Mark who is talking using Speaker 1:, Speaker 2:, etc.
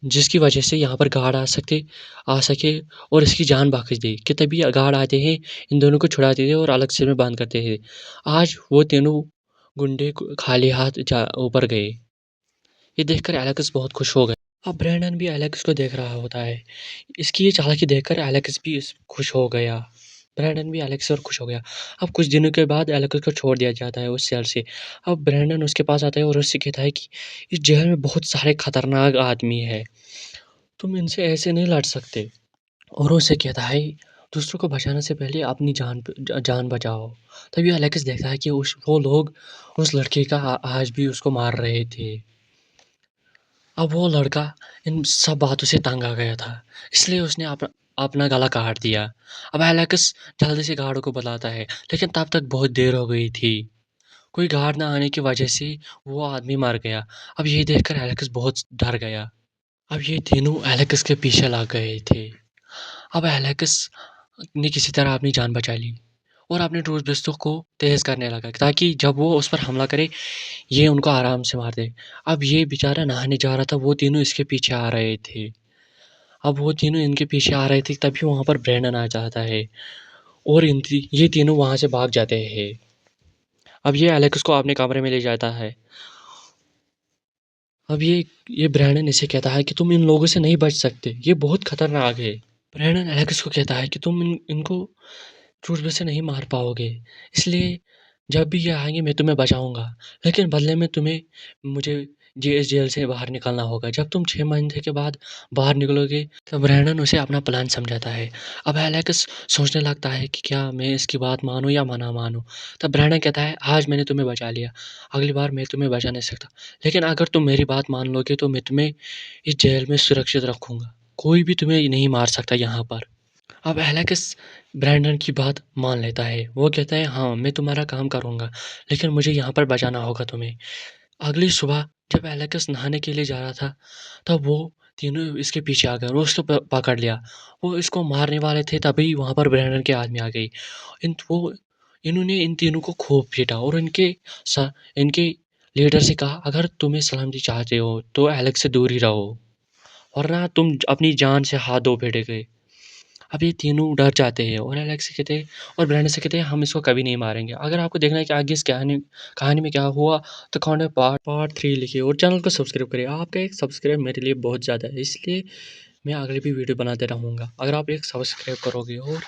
Speaker 1: جس کی وجہ سے یہاں پر گارڈ آ سکے اور اس کی جان بخش دے کہ تبھی گارڈ آتے ہیں، ان دونوں کو چھڑاتے تھے اور الگ سے میں باندھ کرتے تھے۔ آج وہ تینوں گنڈے خالی ہاتھ اوپر گئے۔ یہ دیکھ کر الیکس بہت خوش ہو گیا۔ اب برینڈن بھی الیکس کو دیکھ رہا ہوتا ہے۔ اس کی یہ چالاکی دیکھ کر الیکس بھی خوش ہو گیا۔ برینڈن بھی الیکس اور خوش ہو گیا۔ اب کچھ دنوں کے بعد الیکس کو چھوڑ دیا جاتا ہے اس سیل سے۔ اب برینڈن اس کے پاس آتا ہے اور اس سے کہتا ہے کہ اس جیل میں بہت سارے خطرناک آدمی ہے، تم ان سے ایسے نہیں لڑ سکتے۔ اور اسے کہتا ہے دوسروں کو بچانے سے پہلے اپنی جان بچاؤ۔ تبھی الیکس دیکھتا ہے کہ وہ لوگ اس لڑکے کا آج بھی اس کو مار رہے تھے۔ اب وہ لڑکا ان سب باتوں سے تنگ آ گیا تھا، اس لیے اس نے اپنا گلا کاٹ دیا۔ اب الیکس جلدی سے گارڈ کو بلاتا ہے، لیکن تب تک بہت دیر ہو گئی تھی۔ کوئی گارڈ نہ آنے کی وجہ سے وہ آدمی مر گیا۔ اب یہ دیکھ کر الیکس بہت ڈر گیا۔ اب یہ تینوں الیکس کے پیچھے لگ گئے تھے۔ اب الیکس نے کسی طرح اپنی جان بچا لی اور اپنے ٹوتھ برسٹوں کو تیز کرنے لگا تاکہ جب وہ اس پر حملہ کرے یہ ان کو آرام سے مار دے۔ اب یہ بیچارہ نہانے جا رہا تھا، وہ تینوں اس کے پیچھے آ رہے تھے۔ اب وہ تینوں ان کے پیچھے آ رہے تھے تبھی وہاں پر برینڈن آ جاتا ہے اور یہ تینوں وہاں سے بھاگ جاتے ہیں۔ اب یہ الیکس کو اپنے کمرے میں لے جاتا ہے۔ اب یہ برینڈن اسے کہتا ہے کہ تم ان لوگوں سے نہیں بچ سکتے، یہ بہت خطرناک ہے۔ برینڈن الیکس کو کہتا ہے کہ تم ان کو ٹوتھ برش سے نہیں مار پاؤ گے، اس لیے جب بھی یہ آئیں گے میں تمہیں بچاؤں گا، لیکن بدلے میں مجھے اس جیل سے باہر نکلنا ہوگا۔ جب تم 6 مہینے کے بعد باہر نکلو گے تو برینڈن اسے اپنا پلان سمجھاتا ہے۔ اب الیکس سوچنے لگتا ہے کہ کیا میں اس کی بات مانوں یا نہ مانوں۔ تب برینڈن کہتا ہے آج میں نے تمہیں بچا لیا، اگلی بار میں تمہیں بچا نہیں سکتا، لیکن اگر تم میری بات مان لو گے تو میں تمہیں اس جیل میں سرکشت رکھوں گا، کوئی بھی تمہیں نہیں مار سکتا یہاں پر۔ اب الیکس برینڈن کی بات مان لیتا ہے، وہ کہتا ہے ہاں میں تمہارا کام کروں گا، لیکن مجھے یہاں پر بچانا ہوگا تمہیں۔ اگلی صبح جب الیکس نہانے کے لیے جا رہا تھا تب وہ تینوں اس کے پیچھے آ گئے اور اس کو پکڑ لیا۔ وہ اس کو مارنے والے تھے تبھی وہاں پر برینڈن کے آدمی آ گئی۔ انہوں نے ان تینوں کو خوب پیٹا اور ان کے لیڈر سے کہا اگر تمہیں سلامتی چاہتے ہو تو الیکس سے دور ہی رہو، ورنہ تم اپنی جان سے ہاتھ دھو بیٹھے گئے۔ اب یہ تینوں ڈر جاتے ہیں اور الیکس سے کہتے ہیں اور برینڈن سے کہتے ہیں ہم اس کو کبھی نہیں ماریں گے۔ اگر آپ کو دیکھنا ہے کہ آگے اس کہانی میں کیا ہوا تو کمنٹ میں پارٹ 3 لکھیے اور چینل کو سبسکرائب کریے۔ آپ کا ایک سبسکرائب میرے لیے بہت زیادہ ہے، اس لیے میں اگلی بھی ویڈیو بناتے رہوں گا اگر آپ ایک سبسکرائب کرو گے اور